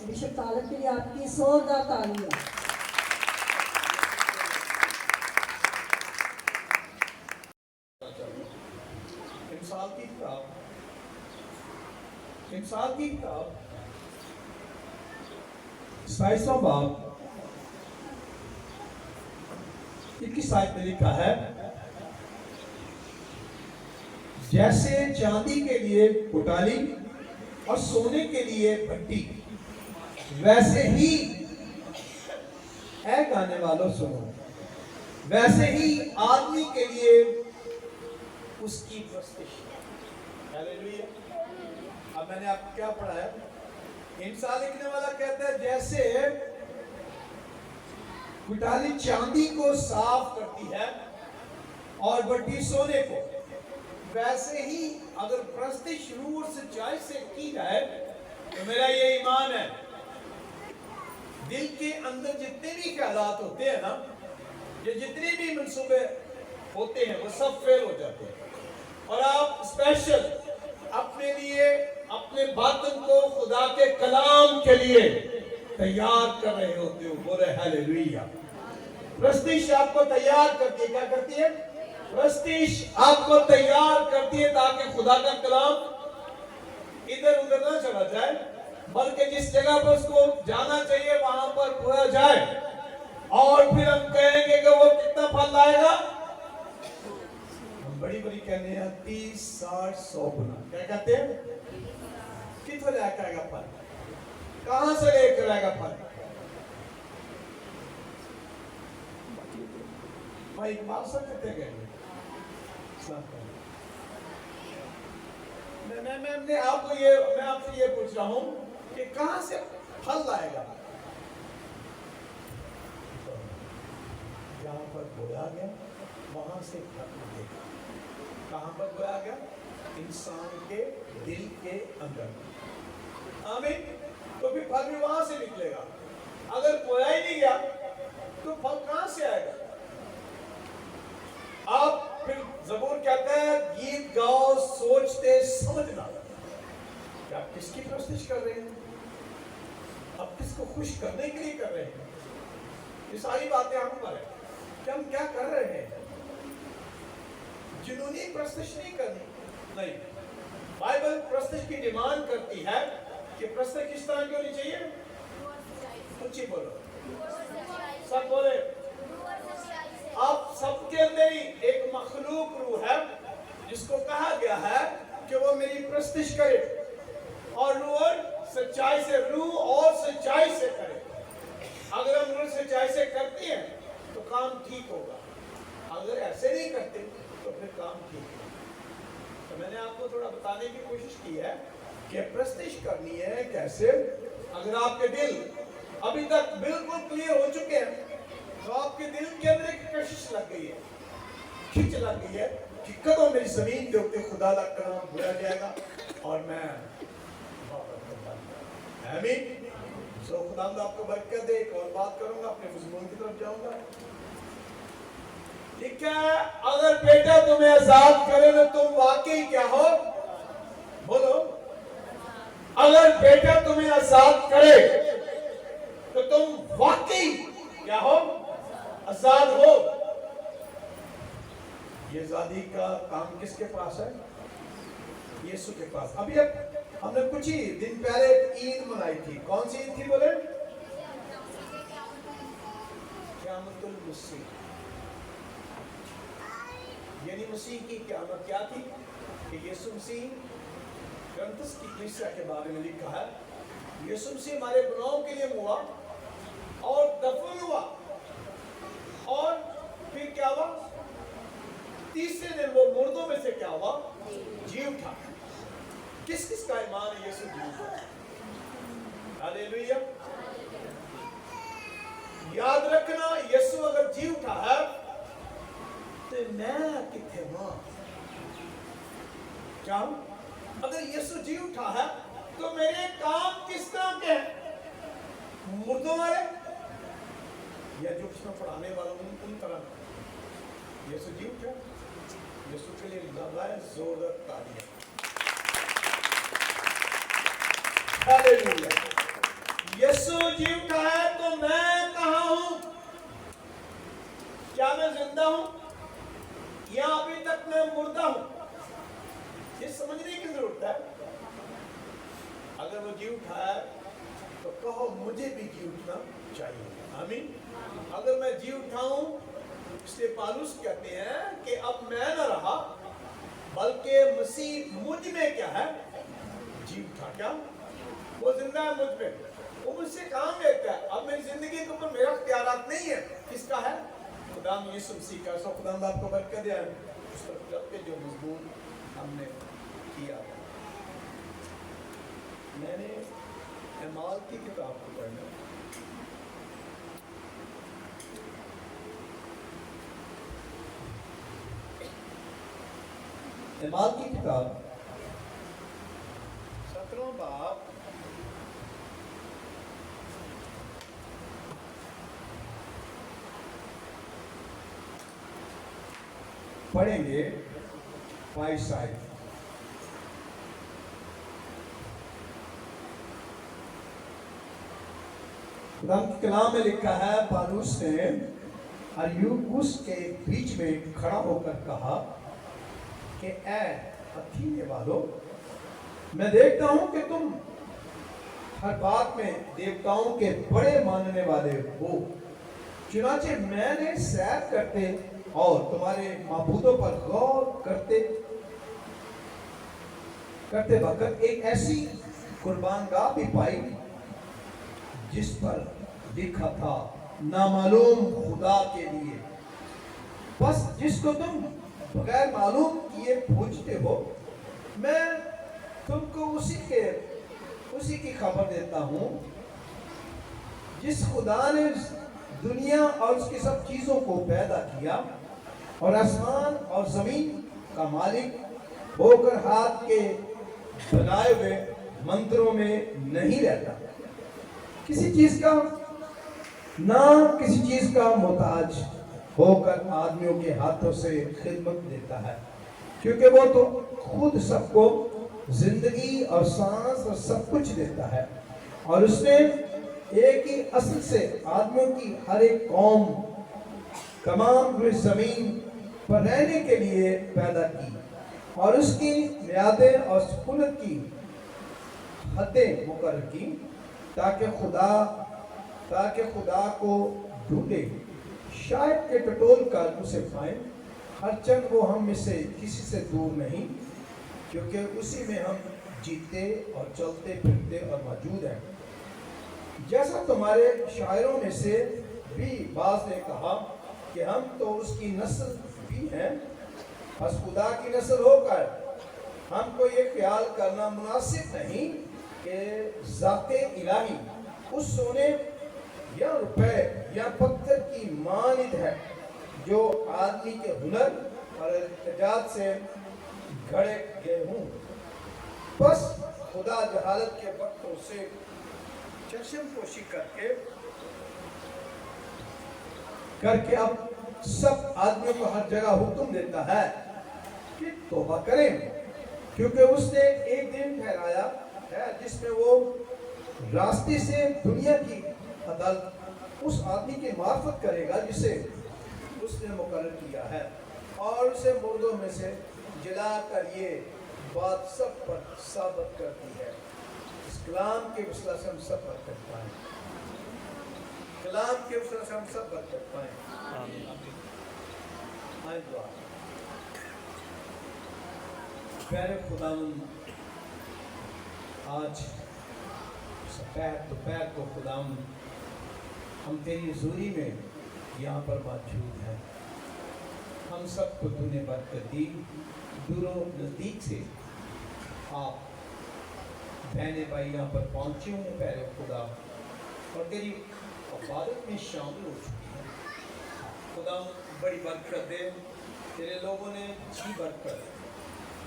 Bishop तालिब के लिए आपकी जोरदार तालियां। इंसान की किताब 27वां बाब 21 आयत में लिखा है, जैसे चांदी के लिए कुटाली और सोने के लिए भट्टी, वैसे ही ऐ गाने वालों सुनो, वैसे ही आदमी के लिए उसकी प्रस्तिश। हालेलुया। अब मैंने आपको क्या पढ़ा है? इंसान लिखने वाला कहता है जैसे कुटाली चांदी को साफ करती है और भट्टी सोने को, वैसे ही अगर प्रस्तिश रूह और सच्चाई से की जाए तो मेरा ये ईमान है, दिल के अंदर जितने भी ख्यालात होते हैं ना, ये जितने भी मंसूबे होते हैं वो सब फेल हो जाते हैं। और आप स्पेशल अपने लिए, अपने बातन को खुदा के कलाम के लिए तैयार कर रहे होते हो। बोले हालेलुया। प्रस्तिश आपको तैयार करती है। क्या करती है? प्रस्तिश आपको तैयार करती है ताकि खुदा का कलाम इधर उधर ना चला जाए, बल्कि जिस जगह पर उसको जाना चाहिए वहां पर पूरा जाए। और फिर हम कहेंगे कि वो कितना फल लाएगा? हम बड़ी बड़ी कहने हैं 30, 60, 100 गुना। क्या कहते हैं? कितना लेकर आएगा फल? कहां से लेकर आएगा फल? भाई इकबाल सर कितने गए? मैं आपसे ये पूछ रहा हूं कि कहां से फल लाएगा? जहां पर बोया गया वहां से फल मिलेगा। कहां पर बोया गया? इंसान के दिल के अंदर। आमीन। तो फिर फल भी वहां से निकलेगा। अगर बोया ही नहीं गया तो फल कहां से आएगा? आप फिर ज़बूर कहता है गीत गाओ सोचते समझना कि आप किसकी प्रस्तिश कर रहे हैं, आप किसको खुश करने के लिए कर रहे हैं। ये सारी बातें हम पर है कि हम क्या कर रहे हैं। जुनूनी प्रस्तिश नहीं करनी, नहीं। बाइबल प्रस्तिश की डिमांड करती है कि प्रस्तिश किस तरह की होनी चाहिए? ऊंची बोलो, सब बोले। आप सबके अंदर ही एक मखलूक रूह है जिसको कहा गया है कि वो मेरी प्रस्तिश करे, और रूह और सच्चाई से, रूह और सच्चाई से करे। अगर हम रूह सच्चाई से करते हैं तो काम ठीक होगा, अगर ऐसे नहीं करते तो फिर काम ठीक है। तो मैंने आपको थोड़ा बताने की कोशिश की है कि प्रस्तिश करनी है कैसे। अगर आपके दिल अभी तक बिल्कुल क्लियर हो चुके हैं तो आपके दिल के अंदर एक कशिश लग गई है, खिंच लग गई है कि कदों मेरी जमीन के ऊपर खुदा का कलाम बोला जाएगा और मैं आमीन। सो खुदा आपको बरकत दे। एक और बात करूंगा, अपने मजमून की तरफ जाऊंगा। ठीक है, अगर बेटा तुम्हें आजाद करे तो तुम वाकई क्या हो? बोलो, अगर बेटा तुम्हें आजाद करे तो तुम वाकई क्या हो? आजाद हो। ये आजादी का काम किसके पास है? यीशु के पास। अभी हमने कुछ ही दिन पहले ईद मनाई थी। कौन सी ईद थी बोले? क़यामतुल मसीह, यानी मसीह की क़यामत क्या थी? कि यीशु मसीह, कुरिन्थस की कलीसिया के बारे में लिखा है, यीशु मसीह हमारे गुनाहों के लिए हुआ और दफन हुआ, और फिर क्या हुआ? तीसरे दिन वो मुर्दों में से क्या हुआ? जी उठा। किस किस का ईमान है यीशु जी उठा? हालेलुया। याद रखना, यीशु अगर जी उठा है तो मैं किथे वहां? क्या? अगर यीशु जी उठा है तो मेरे काम किस तरह के हैं? मुर्दों वाले या जो उसमें पढ़ाने वाला उन तरह? यीशु जी उठा। यीशु के लिए लगाए जोरदार तालियां। हालेलुया। जी उठा है तो मैं कहाँ हूं? क्या मैं जिंदा हूं या अभी तक मैं मुर्दा हूं? ये समझने की जरूरत है। अगर वो जी उठा है तो कहो मुझे भी जी उठना चाहिए। आमीन। अगर मैं जी उठाऊं, इसलिए पौलुस कहते हैं कि अब मैं न रहा बल्कि मसीह मुझ में क्या है, जी उठा। क्या वो जिंदा है मुझ में, वो मुझसे काम लेता है। अब मेरी जिंदगी के ऊपर मेरा इख्तियारात नहीं है, किसका है? खुदा यीशु मसीह का। सो खुदा आपको बरकत दे उस तरफ चल के जो मजबूर हमने किया। मैंने एमाल की किताब को पढ़ना, एमाल की किताब 17वां बाब पढ़ेंगे 22 आयत। खुदा के कलाम में लिखा है, पौलुस ने अरियुगुस के बीच में खड़ा होकर कहा कि ऐ अथीने वालों, मैं देखता हूं कि तुम हर बात में देवताओं के बड़े मानने वाले हो। चुनाचे मैंने सैर करते और तुम्हारे माबूदों पर गौर करते वक्त एक ऐसी कुर्बानगाह भी पाई जिस पर लिखा था नामालूम खुदा के लिए। बस जिसको तुम बगैर मालूम किए पूछते हो, मैं तुमको उसी की खबर देता हूं जिस खुदा ने दुनिया और उसकी सब चीजों को पैदा किया और आसमान और जमीन का मालिक होकर हाथ के बनाए हुए मंदिरों में नहीं रहता, किसी चीज का मोहताज होकर आदमियों के हाथों से खिदमत देता है, क्योंकि वो तो खुद सबको जिंदगी और सांस और सब कुछ देता है। और उसने एक ही असल से आदमियों की हर एक कौम तमाम जमीन पर रहने के लिए पैदा की और उसकी मियादें और सुकूनत की हदें मुकर्रर की, ताकि खुदा को ढूंढे, शायद के टटोल कर उसे पाए। हरचंद वो हम में से किसी से दूर नहीं, क्योंकि उसी में हम जीते और चलते फिरते और मौजूद हैं। जैसा तुम्हारे शायरों में से भी बाज ने कहा कि हम तो उसकी नस्ल भी हैं, बस खुदा की नस्ल होकर हमको ये ख्याल करना मुनासिब नहीं कि ज़ाते इलाही उस सोने या रुपए या पत्थर की मानिद है जो आदमी के हुनर और इजाद से घड़े गए हूँ। बस खुदा जहालत के वक्तों से चश्म पोशी करके अब सब आदमियों को हर जगह हुक्म देता है कि तौबा करें, क्योंकि उसने एक दिन ठहराया है जिसमें वो रास्ते से दुनिया की अदालत उस आदमी की मार्फत करेगा जिसे उसने मुकर्रर किया है, और उसे मुर्दों में से जलाकर ये बात सब पर साबित करती है। इस कलाम के वसीले से हम सब बरकत पाएं, कलाम के वसीले से हम सब बरकत पाएं। आमीन। दुआ। प्यारे खुदावंद, आज दोपहर को खुदावंद हम तेरी हुजूरी में यहाँ पर मौजूद हैं। हम सबको तूने बरकत दी, दूरों नज़दीक से आप बहने भाई यहाँ पर पहुँचे हुए प्यारे खुदा, और तेरी इबादत में शामिल हो चुकी है। खुदा बड़ी बरकत दे, तेरे लोगों ने जी बरकत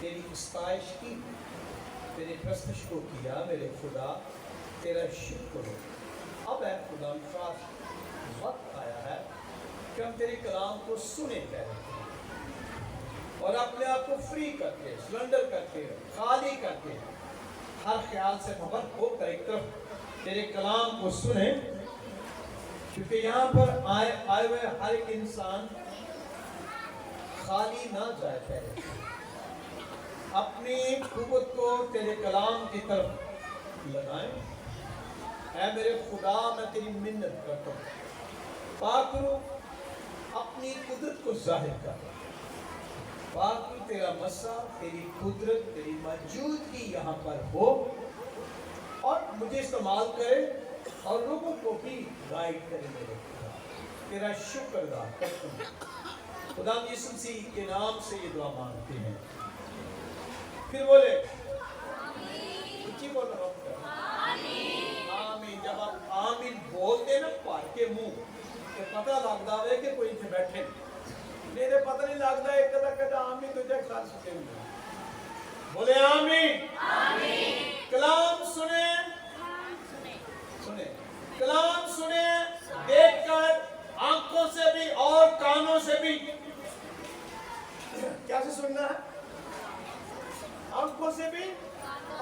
तेरी इस्ताइश की, तेरे प्रस्तुश को किया। मेरे खुदा तेरा शुक्र हो। अब है खुदा खास वक्त आया है कि हम तेरे कलाम को सुने पहले और अपने आप को फ्री करके, सरेंडर करके, खाली करके, हर ख्याल से भर होकर एक तरफ तेरे कलाम को सुने, क्योंकि यहाँ पर आए हुए हर एक इंसान खाली ना जाए पहले। अपनी कुव्वत को तेरे कलाम की तरफ लगाएं। ऐ मेरे खुदा, मैं तेरी मिन्नत करता हूँ, पाक रूह अपनी कुदरत को जाहिर कर। पाक रूह तेरा मसा, तेरी कुदरत, तेरी मौजूदगी यहाँ पर हो और मुझे इस्तेमाल करे और लोगों को भी गाइड करे। मेरे खुदा तेरा शुक्र अदा करता हूँ। खुदा यीशु मसीह के नाम से ये दुआ मांगते हैं। फिर बोले बोल रहा आमीन। जब आप आमीन बोलते ना भर के मुंह, तो पता लगता है कि कोई इतने बैठे नहीं तो पता नहीं लगता एक कहता आमीन दूजा खाल सुते हुए। बोले आमीन। कलाम सुने, कलाम सुने, देखकर आंखों से भी और कानों से भी। क्या से सुनना है? आंखों से भी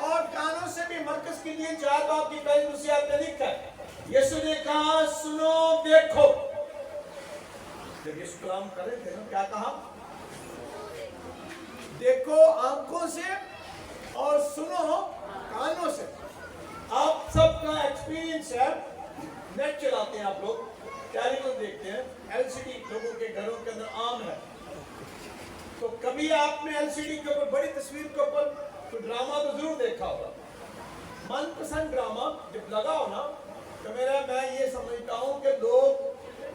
और कानों से भी। मरकज के लिए 4 बाब की पहली दूसरी आयत में लिखा है, यीशु ने कहा सुनो देखो। जब यीशु कलाम कर रहे थे ना, क्या कहा? देखो आंखों से और सुनो कानों से। आप सबका एक्सपीरियंस है, नेट चलाते हैं आप लोग, टेलीविजन देखते हैं, एलसीडी लोगों के घरों के अंदर आम है। तो कभी आपने एलसीडी के ऊपर बड़ी तस्वीर के ऊपर तो ड्रामा तो जरूर देखा होगा। मनपसंद ड्रामा जब लगा हो ना, तो मैं ये समझता हूँ कि लोग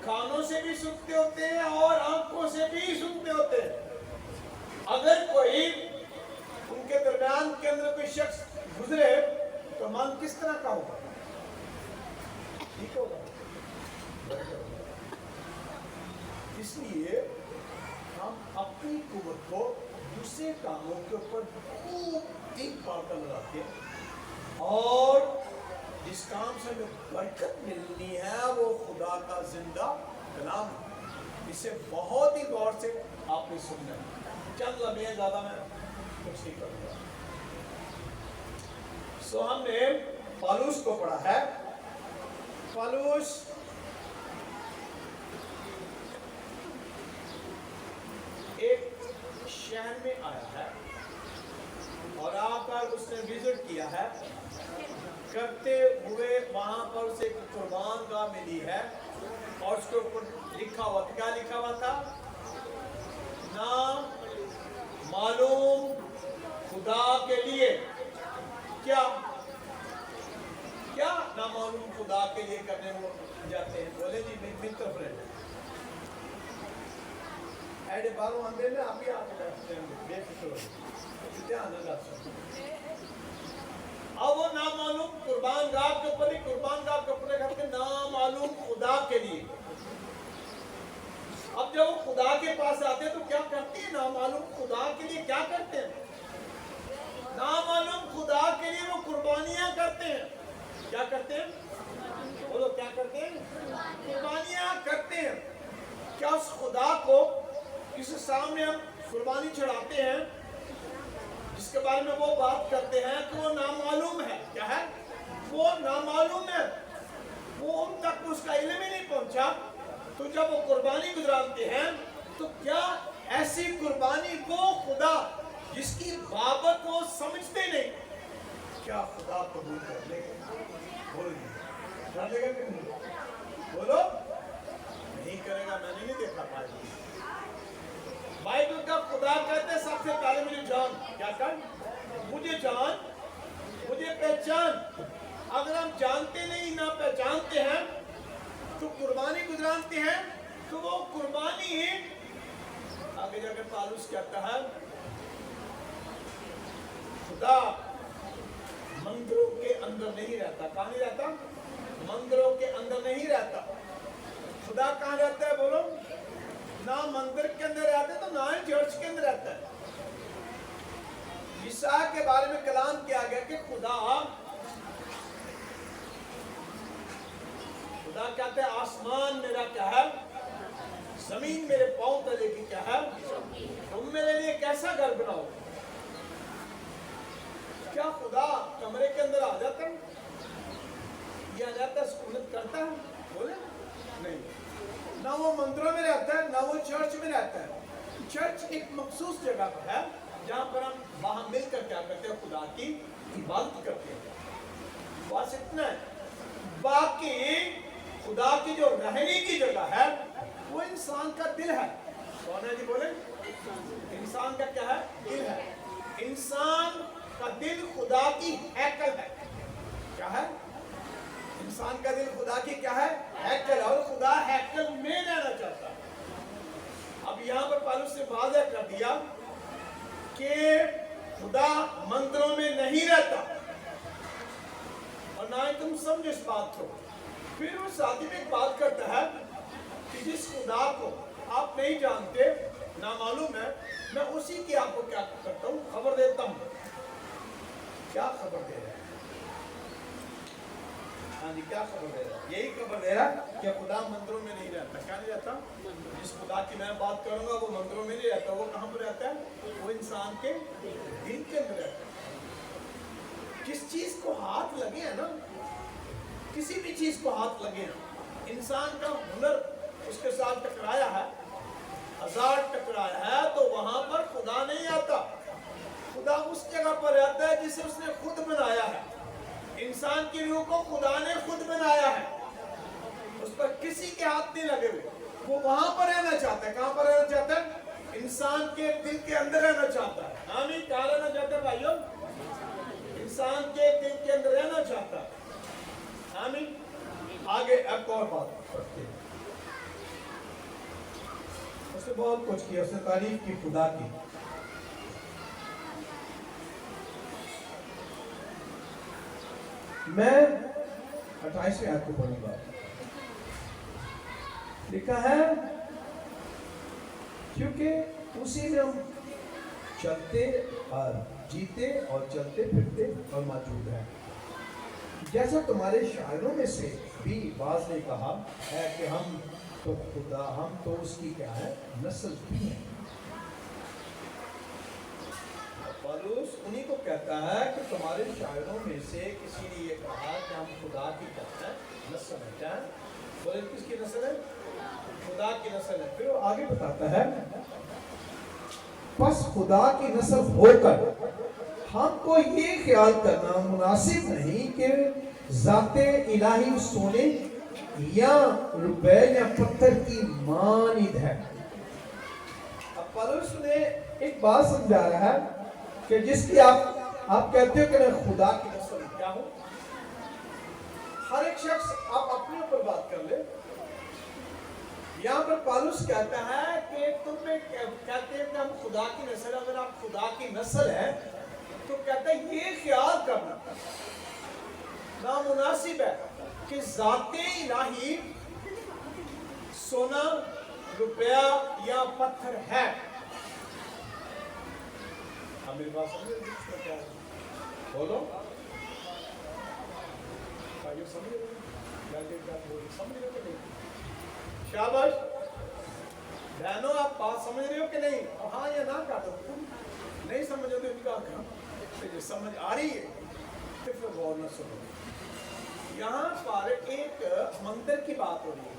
कानों से भी सुनते होते हैं और आंखों से भी सुनते होते हैं। अगर कोई उनके दरमियान के अंदर कोई शख्स गुजरे तो मन किस तरह का होगा? ठीक होगा। इसलिए हम अपनी कुव्वत को दूसरे कामों के ऊपर खूब देखभाल कर लगाते हैं और जिस काम से हमें बरकत मिलनी है वो खुदा का जिंदा कलाम है। इसे बहुत ही गौर से आपने सुनना है। चंद लम्हे ज्यादा मैं कुछ नहीं करूंगा। सो हमने पौलुस को पढ़ा है। पौलुस एक शहर में आया है और आकर उसने विजिट किया है। करते हुए वहां पर उसे कुर्बान गाह मिली है और उसके ऊपर लिखा हुआ था, क्या लिखा हुआ था? नाम मालूम खुदा के लिए। क्या क्या नामालूम खुदा के लिए करने वो जाते हैं? बोले जी मित्र फ्रेंड ऐडे बालों अंदर ना आप ही आते हैं बेफिक्र ध्यान रख। अब वो नामालूम कुर्बान गाह के ऊपर ही कुर्बान गाह के ऊपर करके नामालूम खुदा के लिए। अब जब वो खुदा के पास आते हैं तो क्या करते हैं? नामालूम खुदा के लिए क्या करते हैं? नामालूम खुदा के लिए वो कुर्बानियां करते हैं। क्या करते हैं? बोलो क्या करते हैं? कुर्बानियां करते हैं। क्या उस खुदा को किसी सामने हम कुर्बानी चढ़ाते हैं जिसके बारे में वो बात करते हैं कि वो नामालूम है? क्या है? वो नामालूम है, वो उन तक उसका इल्म ही नहीं पहुंचा। तो जब वो कुर्बानी गुजराते हैं तो क्या ऐसी कुर्बानी वो खुदा जिसकी बाबत वो समझते नहीं, क्या खुदा कबूल कर लेगा? बोलो नहीं करेगा। मैंने नहीं देखा बाइबल का खुदा कहते हैं सबसे पहले मुझे जान। क्या कर? मुझे जान, मुझे पहचान। अगर हम जानते नहीं ना पहचानते हैं तो कुर्बानी गुजराते हैं तो वो कुर्बानी आगे जाकर पौलुस कहता है खुदा मंदिरों के अंदर नहीं रहता। कहाँ नहीं रहता? मंदिरों के अंदर नहीं रहता। खुदा कहाँ रहता है? बोलो। ना मंदिर के अंदर रहता है तो ना ही चर्च के अंदर रहता है। ईसा के बारे में कलाम किया गया कि खुदा कहते हैं आसमान मेरा क्या है, जमीन मेरे पांव तले की क्या है, तुम मेरे लिए कैसा घर बनाओ। क्या खुदा कमरे के अंदर आ जाता है? रहता है सुकूनत करता है? बोले नहीं। ना वो मंदिरों में रहता है, ना वो चर्च में रहता है। चर्च एक मखसूस जगह पर है जहाँ पर हम वहाँ मिलकर क्या करते हैं, खुदा की इबादत करते हैं, बस इतना है। बाकी खुदा की जो रहने की जगह है वो इंसान का दिल है। कौन है जी? बोले इंसान का क्या है? दिल है। इंसान का दिल खुदा की हैकल है। क्या है? इंसान का दिल खुदा की क्या है? हैकल। और खुदा हैकल में रहना चाहता है। अब यहाँ पर पौलुस ने वादा कर दिया कि खुदा मंदिरों में नहीं रहता, और ना ही तुम समझो इस बात को। फिर वो साथ ही में एक बात करता है कि जिस खुदा को आप नहीं जानते, ना मालूम है, मैं उसी की आपको क्या करता हूँ, खबर देता हूँ। क्या खबर दे रहा है? हाँ जी, क्या खबर दे रहा है? यही खबर दे रहा है कि खुदा मंदिरों में नहीं रहता। क्या नहीं रहता? जिस खुदा की मैं बात करूंगा वो मंदिरों में नहीं रहता। वो कहाँ पर रहता है? वो इंसान के दिल के अंदर रहता है। किस चीज को हाथ लगे है ना, किसी भी चीज को हाथ लगे ना, इंसान का हुनर उसके साथ टकराया है, हजार टकराया है, तो वहां पर खुदा नहीं आता। खुदा उस जगह पर रहता है जिसे उसने खुद बनाया है। इंसान की रूह को खुदा ने खुद बनाया है, उस पर किसी के हाथ नहीं लगे हुए। वो वहां पर रहना चाहता है। कहां पर रहना चाहता है? इंसान के दिल के अंदर रहना चाहता है। आमीन। कहां रहना चाहता है भाइयों? इंसान के दिल के अंदर रहना चाहता है। आमीन। आगे एक और बात करते हैं। उसने बहुत कुछ किया, उसने तारीफ की खुदा की। मैं 28वें आयत को पढ़ूंगा। लिखा है, क्योंकि उसी में हम चलते और जीते और चलते फिरते और मौजूद हैं। जैसा तुम्हारे शायरों में से भी बाज़ ने कहा है कि हम तो उसकी क्या है? नस्ल भी है। पौलुस उन्हीं को कहता है कि तुम्हारे शायरों में से किसी ने ये कहा कि हम खुदा की क्या है? नस्ल है। क्या है? बोले किसकी नस्ल है? खुदा की नस्ल है। फिर वो आगे बताता है, बस खुदा की नस्ल होकर हमको ये ख्याल करना मुनासिब नहीं कि ज़ाते इलाही सोने या रुपए या पत्थर की मानिद है। अब पौलुस ने एक बात समझा रहा है कि जिसकी आप कहते हो कि मैं खुदा की नस्ल क्या हूं। हर एक शख्स आप अपने ऊपर बात कर ले। यहाँ पर पौलुस कहता है कि तुम में कहते हैं कि हम खुदा की नस्ल। अगर आप खुदा की नस्ल है तो कहता है ये ख्याल करना नामुनासिब है कि ज़ाते इलाही सोना, रुपया या पत्थर है। मेरी बात समझ रहे क्या है? बोलो समझ रहे? शाबाश बहनों, आप बात समझ रहे हो कि नहीं? हाँ या ना का दो। तुम नहीं समझ रहे तो इनका तो समझ आ रही है तो फिर गौर न सुनो। यहाँ पर एक मंदिर की बात हो रही है,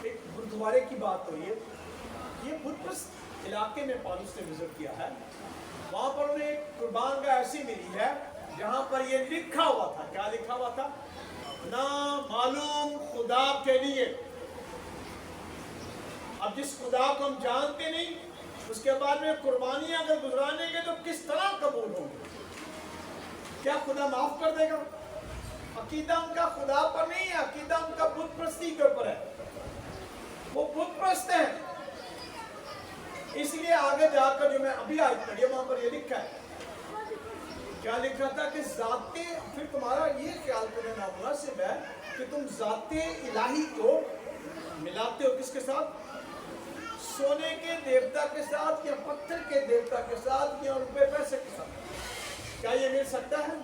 एक गुरुद्वारे की बात हो रही है। ये बुद्धिस्ट इलाके में पौलुस ने विजिट किया है। वहां पर उन्हें एक कुर्बान गाय ऐसी मिली है जहां पर ये लिखा हुआ था। क्या लिखा हुआ था? ना मालूम खुदा के लिए। अब जिस खुदा को हम जानते नहीं, उसके बाद में कुर्बानियां अगर गुजरानेंगे तो किस तरह कबूल होंगे? क्या खुदा माफ कर देगा? अकीदा उनका खुदा पर नहीं है, अकीदा उनका बुत परस्ती के ऊपर है। वो बुत परस्त है। इसलिए आगे जाकर जो मैं अभी आज पढ़ी वहां पर ये लिखा है। क्या लिखा था कि ज़ाते, फिर तुम्हारा ये ख्याल करना नामुनासिब है कि तुम ज़ाते इलाही को मिलाते हो किसके साथ? सोने के देवता के साथ या पत्थर के देवता के साथ या रुपए पैसे के साथ। क्या ये मिल सकता है?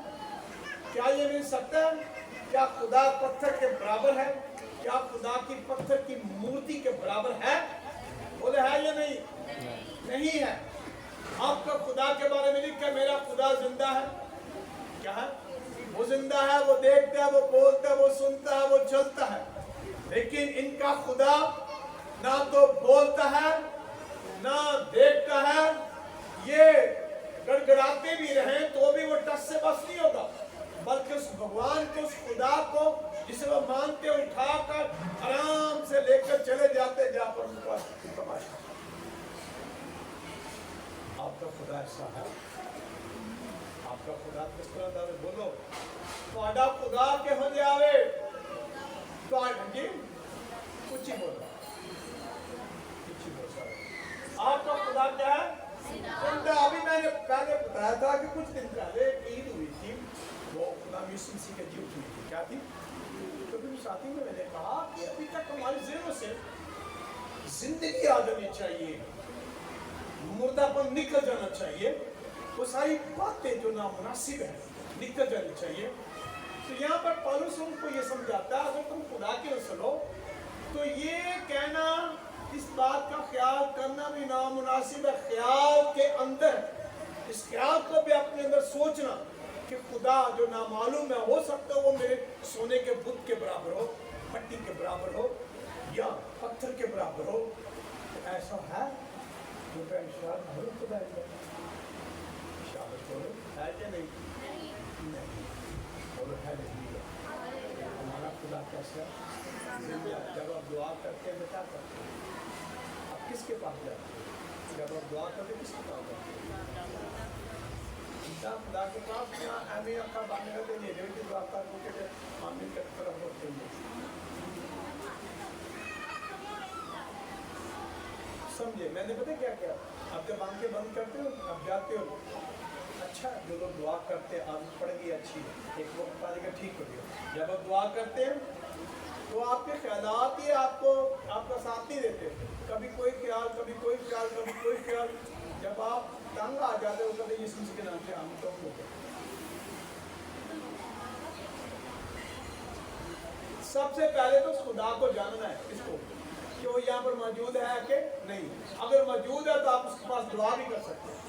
क्या ये मिल सकता है? क्या खुदा पत्थर के बराबर है? क्या खुदा की पत्थर की मूर्ति के बराबर है? बोले है या नहीं? नहीं है। आपका खुदा के बारे में लिखा, मेरा खुदा जिंदा है। क्या है? वो जिंदा है, वो देखता है, वो बोलता है, वो सुनता है, वो चलता है, लेकिन इनका खुदा ना तो बोलता है ना देखता है। ये गड़गड़ाते भी रहें तो भी वो टस से बस नहीं होगा, बल्कि उस भगवान के, उस खुदा को जिसे वो मानते उठाकर आराम से लेकर चले जाते जहां पर उनका तमाशा। आपका खुदा ऐसा है? आपका खुदा किस तरह का है? बोलो, ਤੁਹਾਡਾ खुदा ਕਿਹੋ ਜਿਹਾ ਆਵੇ? जी कुछ ही बोलो, कुछ ही बोलो। आपका खुदा क्या है? जिंदा। अभी मैंने पहले बताया था कि कुछ दिन पहले ईद हुई थी, वो खुदा यीशु मसीह की ड्यूटी हुई थी। क्या थी? तो फिर साथी में मैंने कहा कि अभी तक हमारे ज़हनों से जिंदगी आ जानी चाहिए, मुर्दापन निकल जाना चाहिए, वो सारी बातें जो नामुनासिब है निकल जानी चाहिए। तो यहाँ पर पौलुस उनको ये समझाता है, अगर तुम खुदा की रसूल हो तो ये कहना, इस बात का ख्याल करना भी नामुनासिब है। ख्याल के अंदर, इस ख्याल को भी अपने अंदर सोचना कि खुदा जो नामालूम है, हो सकता है वो मेरे सोने के बुत के बराबर हो, मट्टी के बराबर हो या पत्थर के बराबर हो। तो ऐसा है खुदा है या नहीं? नहीं। बोलो है नहीं। हमारा खुदा कैसा है? जब आप दुआ करते हैं क्या करते हैं? आप किसके पास जाते हैं? जब आप दुआ करते किसके पास जाते हैं? खुदा के पास या हमें आपका बात करते हैं जो दुआ करते आमीन की तरफ होते हैं। समझे? मैंने पता क्या क्या, आप जब आंखें बंद करते हो, आप जाते हो, अच्छा जो लोग दुआ करते हैं, आदत पड़ गई अच्छी है, एक वक्त पालेगा ठीक हो गया। जब आप दुआ करते हैं तो आपके ख्यालात ही आपको आपका साथ नहीं देते, कभी कोई ख्याल, कभी कोई ख्याल, कभी कोई ख्याल। जब आप तंग आ जाते हो कभी यीशु मसीह के नाम से हम तो होते। सबसे पहले तो खुदा को जानना है, इसको कि वो यहाँ पर मौजूद है कि नहीं। अगर मौजूद है तो आप उसके पास दुआ भी कर सकते हैं।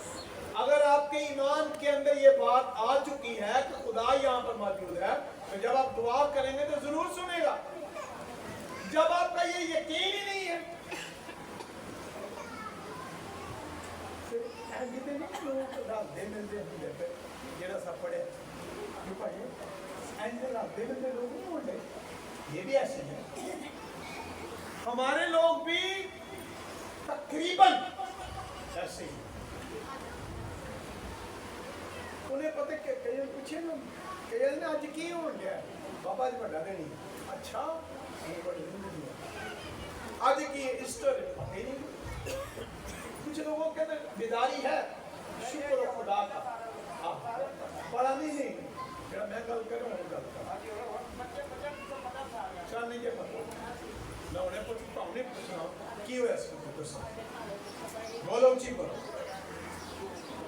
अगर आपके ईमान के अंदर ये बात आ चुकी है कि खुदा यहाँ पर मौजूद है, तो जब आप दुआ करेंगे तो जरूर सुनेगा। जब आपका ये यकीन ही नहीं है, ये भी ऐसे है। हमारे लोग भी तकरीबन ऐसे ही। उन्हें पता कि कई पूछे ना, कई ने आज की हो गया बाबा जी बड़ा नहीं, अच्छा आज की ईस्टर कुछ लोगों के अंदर बेदारी है, शुक्र खुदा का बड़ा नहीं जरा मैं गल करूं गल चल नहीं ना उन्हें पूछता उन्हें पूछना की हुआ बोलो उची बोलो।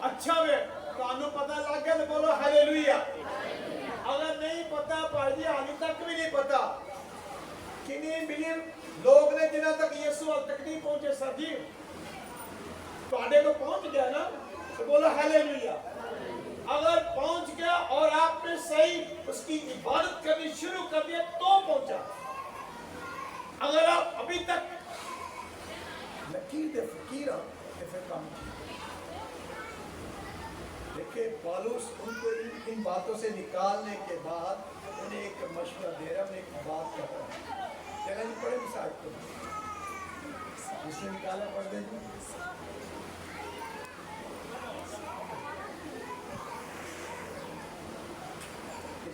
अच्छा वे कानों पता लग गया तो बोलो हालेलुया। अगर नहीं पता भाई अभी तक भी नहीं पता कितने मिलियन लोग ने जिन्हें तक यीशु तक नहीं पहुंचे सर जी, ਤੁਹਾਡੇ को पहुंच गया ना तो बोलो हालेलुया। अगर पहुंच गया और आपने सही उसकी इबादत करनी शुरू कर दिया तो पहुंचा। अगर आप अभी तक लकीर दे फकीर तो फिर काम देखिए। पौलुस उनको इन बातों से निकालने के बाद उन्हें एक मशवरा दे रहा है, एक बात कर रहा है। चलें पढ़े मिसाल को जिसने निकाला पढ़ देंगे।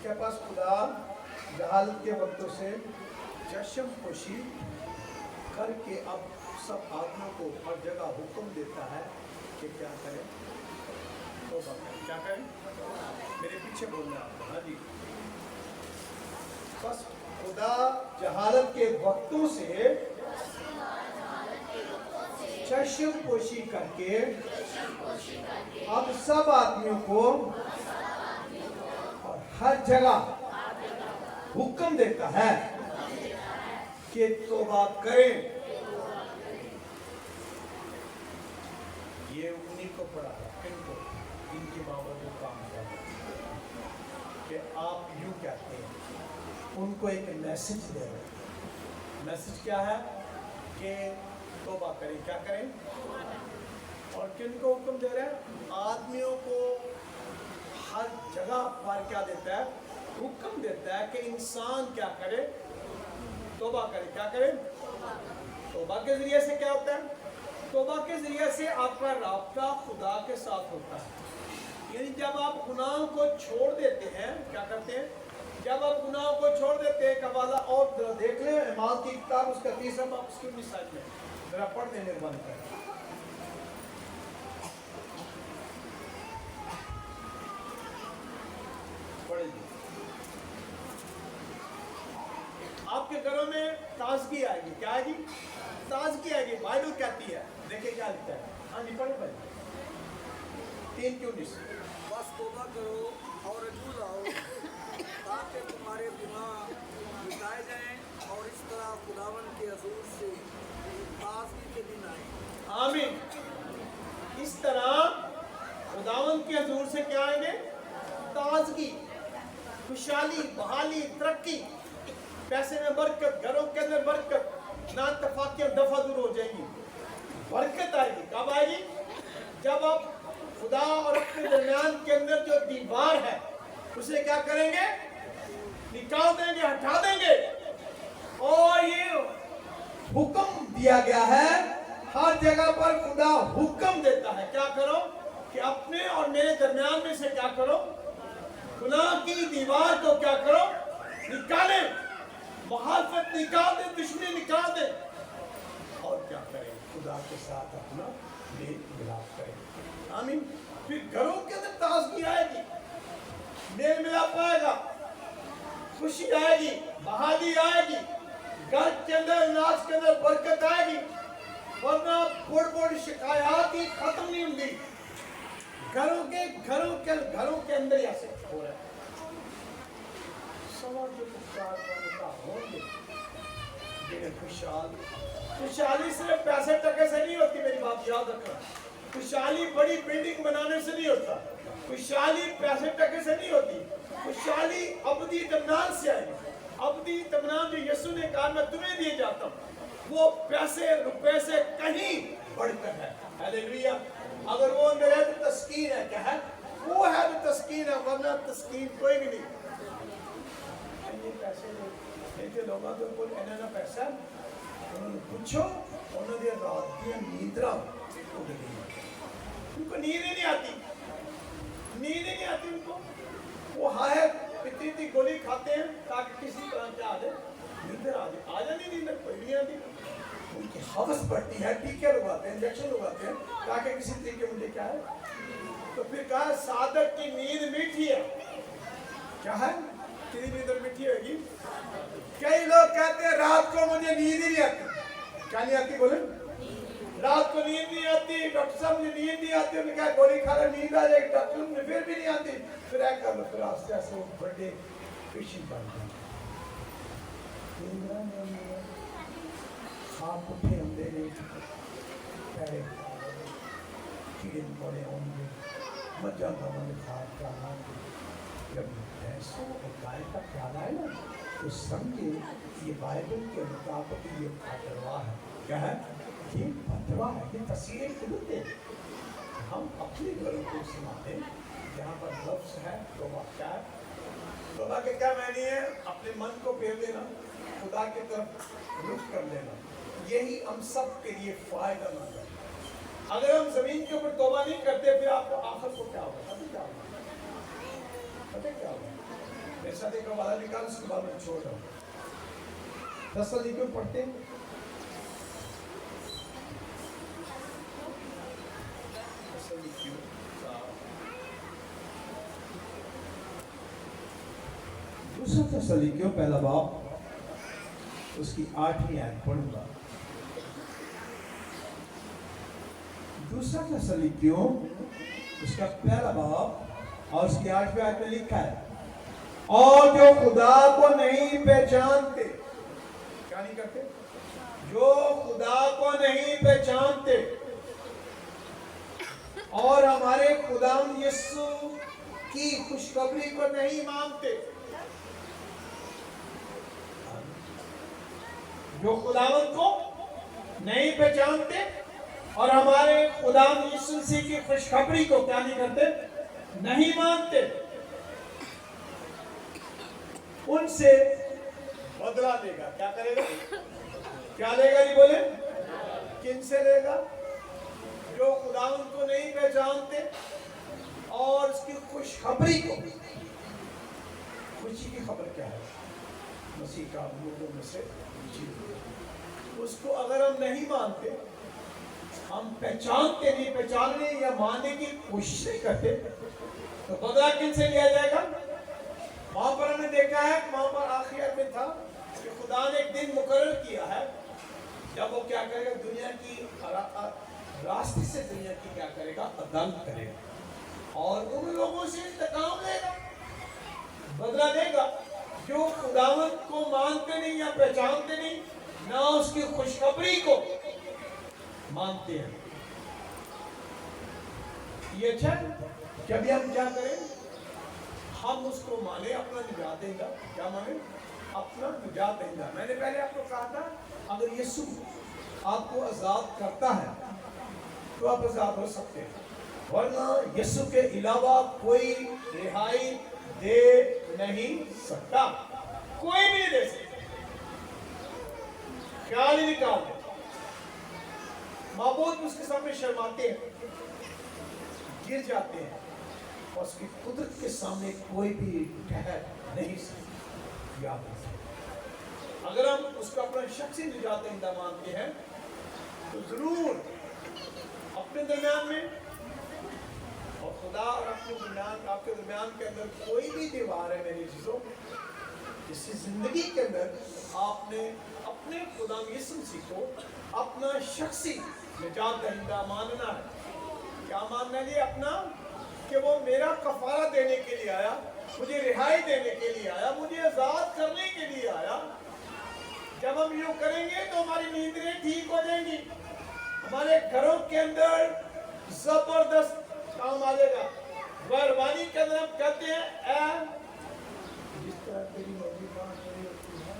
के पास खुदा जहालत के वक्तों से चश्म पोशी करके अब सब आदमियों को हर जगह हुक्म देता है कि क्या करें, तो क्या करें। मेरे पीछे बोलना आपको। हाँ जी, बस खुदा जहालत के वक्तों से चश्म पोशी करके अब सब आदमियों को हर जगह हुक्म देता है कि तौबा करें। ये उन्हीं को पढ़ा इनको इनकी बाबत जो काम कर कि आप यूं कहते हैं उनको एक मैसेज दे रहे हैं। मैसेज क्या है कि तौबा करें। क्या करें? और किनको हुक्म दे रहे हैं? आदमियों को हर जगह पर क्या देता है? हुक्म देता है कि इंसान क्या करे? तौबा करे। क्या करे? तौबा के जरिए से क्या होता है? तौबा के जरिए से आपका राब्ता खुदा के साथ होता है। यानी जब आप गुनाह को छोड़ देते हैं, क्या करते हैं? जब आप गुनाह को छोड़ देते हैं, कवाला और देख लें इमाम की किताब उसका 30 बाब उसकी 19 आयत में जरा पढ़ देने बंद करें। आपके घरों में ताजगी आएगी। क्या आएगी? ताजगी आएगी। बाइबल कहती है, देखिए क्या लिखता है। हाँ जी पढ़े भाई। 3:19 बस तौबा करो और रजू लाओ ताकि तुम्हारे गुनाह मिटाए जाएं और इस तरह खुदावन के हजूर से ताज़गी के दिन आए। आमीन। इस तरह खुदावन के हजूर से क्या आएंगे? ताजगी, खुशहाली, बहाली, तरक्की, पैसे में बरकत, घरों के अंदर बरकत, नाइतफाकियां दफा दूर हो जाएंगी, बरकत आएगी। कब आएगी? जब आप खुदा और अपने दरमियान के अंदर जो दीवार है उसे क्या करेंगे? निकाल देंगे, हटा देंगे। और ये हुक्म दिया गया है, हर जगह पर खुदा हुक्म देता है। क्या करो? कि अपने और मेरे दरमियान में से क्या करो? गुनाह की दीवार को क्या करो? निकालें, मुखालफत निकाल दे, दुश्मनी निकाल दे। और क्या करें? खुदा के साथ अपना मेल मिलाप करें। आमीन। फिर घरों के अंदर ताजगी आएगी, मेल मिलाप आएगा, खुशी आएगी, बहाली आएगी, घर के अंदर, नाच के अंदर बरकत आएगी। वरना बड़ी शिकायत ही खत्म नहीं होंगी। घरों के अंदर ऐसे हो रहा है। खुशहाली सिर्फ पैसे टके से नहीं होती। मेरी बात याद रखना। खुशहाली बड़ी बिल्डिंग बनाने से नहीं होता। खुशहाली पैसे टके से नहीं होती। खुशहाली अबदी इत्मीनान से आएगी। अबदी इत्मीनान जो यीशु ने कहा मैं तुम्हें दिए जाता हूँ, वो पैसे रुपए से कहीं बढ़कर है। हालेलुया। अगर वो अंदर है तो तस्कीन है। क्या है? वो है तो तस्कीन है, वरना तस्कीन कोई भी नहीं। पैसे लोगों के कोल इन्ना पैसा उन्होंने पूछो, उन्होंने रात की नींदरा उड़ गई। उनको नींद ही नहीं आती, नींद ही नहीं आती उनको। वो हाय पितरी गोली खाते हैं ताकि किसी तरह क्या आ जाए, नींद आ जाए नींद कोई नहीं आती। उनकी हवस बढ़ती है, टीके लगवाते हैं, इंजेक्शन लगवाते हैं ताकि किसी तरीके मुझे क्या है। तो फिर कहा साधक की नींद मीठी है। क्या है? तेरी नींद मीठी होगी। कई लोग कहते हैं रात को मुझे नींद ही नहीं आती। क्या नहीं आती? बोले रात को नींद नहीं आती। डॉक्टर साहब मुझे नींद नहीं आती। उन्होंने कहा गोली खा ले नींद आ जाएगी। डॉक्टर ने फिर भी नहीं आती। फिर एक कर लो, फिर आस्ते आस्ते वो बड़े पेशेंट बन गए। खाप उठे हमने नहीं, पैरे कीड़े मकोड़े होंगे, मज्जा का मन खाप का नाम। जब भैंसों और गाय का ख्याल आए ना तो समझे ये बाइबल के मुताबिक ये फतवा है। क्या है? ये फतवा है, ये तस्वीरें खुद दे। हम अपने घरों को सुनाते जहाँ पर लफ्ज़ है तो क्या है? खुदा के क्या मायने है? अपने मन को फेर देना, खुदा की तरफ रुख कर देना। यही हम सब के लिए फायदेमंद है। अगर हम जमीन के ऊपर तौबा नहीं करते फिर आपको आखिर को क्या होगा? पता क्या होगा? मेरे साथ एक वाला निकाल, उसके बाद मैं छोड़ रहा हूँ। 10 क्यों पढ़ते हैं? दूसरा तसल्लीकियों पहला बाब उसकी 8वीं आयत पढ़ूंगा। दूसरा तसल्लीकियों उसका पहला बाब और उसकी 8वीं आयत में लिखा है, और जो खुदा को नहीं पहचानते, क्या नहीं करते? जो खुदा को नहीं पहचानते और हमारे खुदा यीशु की खुशखबरी को नहीं मानते, जो खुदावंद को नहीं पहचानते और हमारे खुदा यीशु मसीह की खुशखबरी को क्या नहीं करते, नहीं मानते, उनसे बदला देगा। क्या करेगा? क्या लेगा? नहीं बोले, किन से लेगा? जो खुदावंद को नहीं पहचानते और उसकी खुशखबरी को, खुशी की खबर क्या है? मसीह का मुर्दों में से जी, उसको अगर हम नहीं मानते, हम पहचानते नहीं, पहचानने या मानने की कोशिश नहीं करते, तो बदला किन से लिया जाएगा? वहां पर हमने देखा है, वहां पर आखिरत में था कि खुदा ने एक दिन मुकर्रर किया है जब वो क्या करेगा, दुनिया की रास्ते से दुनिया की क्या करेगा, अदालत करेगा और उन लोगों से इंतकाम लेगा, बदला देगा जो खुदावंद को मानते नहीं या पहचानते नहीं, ना उसकी खुशखबरी को मानते हैं। ये अच्छा है कि अभी हम क्या करें, हम उसको माने, अपना निजात देगा। क्या माने? अपना निजात देगा। मैंने पहले आपको कहा था, अगर यीशु आपको आजाद करता है तो आप आजाद हो सकते हैं, वरना यीशु के अलावा कोई रिहाई दे नहीं सकता, कोई भी नहीं दे सकता। ख्याल ही निकाल दे, माबूद उसके सामने शर्माते हैं, गिर जाते हैं और उसकी कुदरत के सामने कोई भी ठहर नहीं सकता। याद रखें, अगर हम उसको अपना शख्सी निजात इंदा मानते हैं तो जरूर अपने दरमियान में और खुदा और अपने दरमियान, आपके दरमियान के अंदर कोई भी दीवार है मेरी चीजों, इस जिंदगी के अंदर आपने अपने खुदा यीशु मसीह को अपना शख्सी निजात दहिंदा मानना है। क्या मानना है? अपना कि वो मेरा कफारा देने के लिए आया, मुझे रिहाई देने के लिए आया, मुझे आजाद करने के लिए आया। जब हम यूं करेंगे तो हमारी नींदें ठीक हो जाएंगी, हमारे घरों के अंदर जबरदस्त काम आ जाएगा। मेहरबानी के अंदर हम कहते हैं, जिस तरह तेरी मर्जी होती है,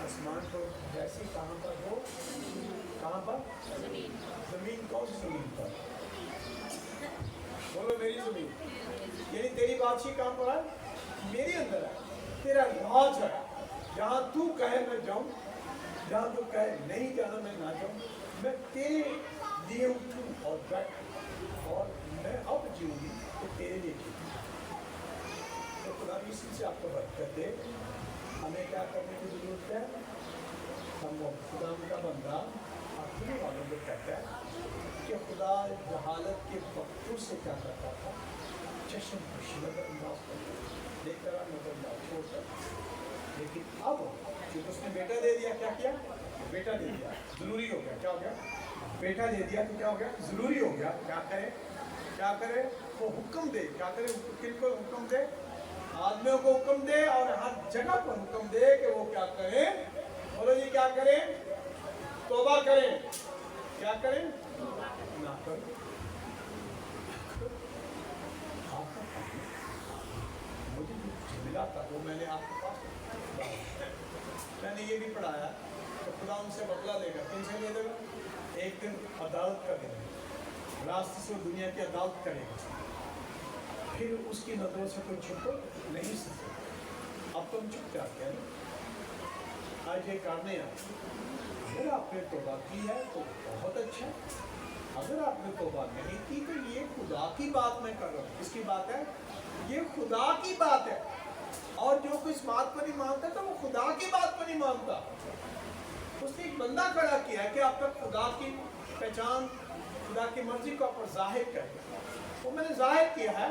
आसमान तो जैसे कहाँ पर हो, कहाँ पर? जमीन। कौन सी जमीन पर? बोलो मेरी जमीन, यानी तेरी बादशाही कहाँ पर है? मेरे अंदर है, तेरा राज है। जहाँ तू कहे मैं जाऊँ, जहाँ तू कहे नहीं जाना मैं ना जाऊँ, मैं तेरे लिए उठूँ और बैठूँ और मैं अब जीऊँगी तो तेरे लिए जीऊँगी। तो खुदा इसी से आपको बात करते, हमें क्या करने की जरूरत है? हम खुदा का बंदा अपने वालों को कहता है कि खुदा जहालत के वक्तों से क्या करता था, चश्म खुशी नजरअंदाज करता, देखकर नजरअंदाज छोड़कर, लेकिन अब जब उसने बेटा दे दिया, क्या किया? बेटा दे दिया, जरूरी हो गया। क्या हो गया? बेटा दे दिया तो क्या हो गया? जरूरी हो गया। क्या करे? क्या करे? वो हुक्म दे। क्या करे? किनको हुक्म दे? आदमियों को हुक्म दे और हर जगह पर हुक्म दे कि वो क्या करें? बोलो जी, क्या करें? तौबा करें। क्या करें? ना करो। मुझे मिला था वो मैंने आपके पास, मैंने ये भी पढ़ाया तो खुदा उनसे बदला लेगा। किन से ले लेगा? एक दिन अदालत का दिन, रास्ते से दुनिया की अदालत करेगा, फिर उसकी नजरों से कोई छुप नहीं सकता। अब तुम चुप जाते हैं ना, आज ये करने अगर आपने तौबा की है तो बहुत अच्छा, अगर आपने तौबा नहीं की तो ये खुदा की बात मैं कर रहा हूँ। किसकी बात है? ये खुदा की बात है। और जो कोई इस बात को नहीं मानता तो वो खुदा की बात को नहीं मानता। उसने एक बंदा खड़ा किया है कि आप तक खुदा की पहचान, खुदा की मर्जी को आप जाहिर करें। वो मैंने जाहिर किया है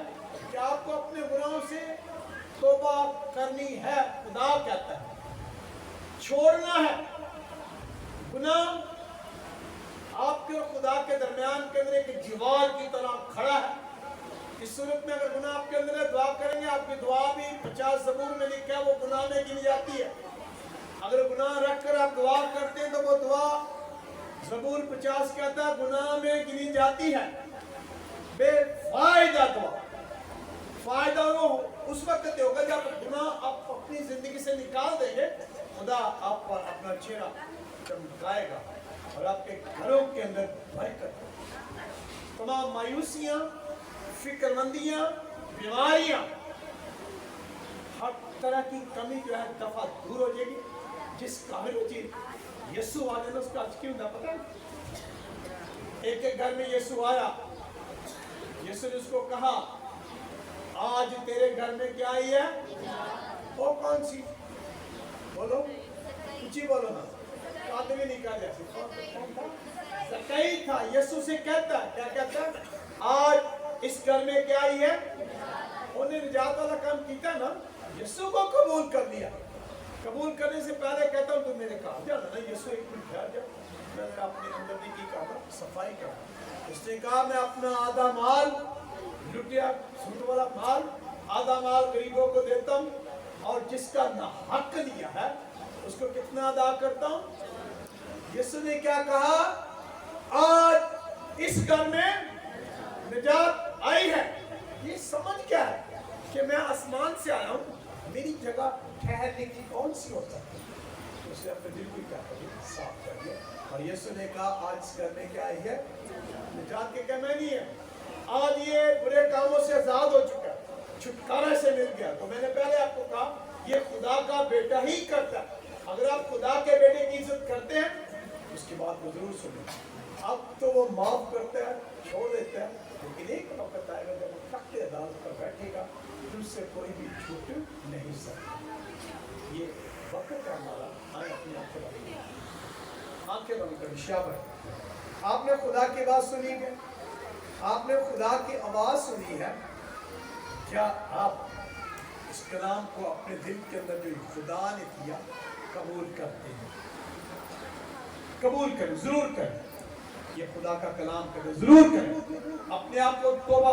कि आपको अपने गुनाहों से तौबा करनी है। खुदा कहता है छोड़ना है गुनाह। आपके और खुदा के दरमियान के अंदर एक दीवार की तरह खड़ा है। इस सूरत में अगर गुनाह आपके अंदर है, दुआ करेंगे, आपकी दुआ भी 50 ज़बूर में लिखा है वो गुनाह में गिनी जाती है। अगर गुनाह रख कर आप दुआ करते हैं तो वो दुआ ज़बूर 50 कहता है गुनाह में गिनी जाती है, बेफायदा दुआ। फायदा वो उस वक्त होगा जब गुनाह आप अपनी जिंदगी से निकाल देंगे। खुदा आप पर अपना चेहरा चमकाएगा और आपके घरों के अंदर बरकत, तमाम मायूसियां, फिक्रमंदियां, बीमारियां, हर तरह की कमी जो है दफा दूर हो जाएगी। जिस काबिल चीज यीशु आने ने उसका आज क्यों ना पता है। एक घर में यीशु आया, यीशु ने उसको कहा आज तेरे घर में क्या आई है? वो कौन सी? बोलो, ऊंची बोलो ना, आदमी निकाल जक्कई था। यीशु से कहता क्या कहता? आज इस घर में क्या आई है? उन्हें निजात वाला काम किया ना, यीशु को कबूल कर लिया। कबूल करने से पहले कहता हूँ तुम मेरे कहा जाना ना, यीशु एक मिनट ठहर जाओ, मैंने अपने अंदर की कहा सफाई करा। उसने कहा मैं अपना आधा माल, लुटिया सूट वाला माल, आधा माल गरीबों को देता हूँ, और जिसका ना हक लिया है उसको कितना अदा करता हूँ। यीशु ने क्या कहा? आज इस घर में निजात आई है। ये समझ क्या है कि मैं आसमान से आया हूँ, मेरी जगह ठहरने की कौन सी हो सकती है? उसने अपने दिल को क्या कर दिया? साफ कर दिया। और यीशु ने कहा आज इस घर में क्या आई है? निजात के कहना नहीं है, आज ये बुरे कामों से आजाद हो चुका, छुटकारा से मिल गया। तो मैंने पहले आपको कहा ये खुदा का बेटा ही करता है। अगर आप खुदा के बेटे की इज्जत करते हैं उसकी बात को जरूर सुनिए। अब तो वो माफ करता है, छोड़ देता है, लेकिन एक वक्त आएगा जब वो तख्ते अदालत पर बैठेगा तो उससे कोई भी छूट नहीं सकता। ये वक्त का हमारा अपनी आंखें बंद कर शाबाश। आपने खुदा की बात सुनी है, आपने खुदा की आवाज सुनी है। क्या आप इस कलाम को अपने दिल के अंदर जो खुदा ने किया कबूल करते हैं? कबूल करें, जरूर करें। ये खुदा का कलाम करें, जरूर करें। अपने आप को तौबा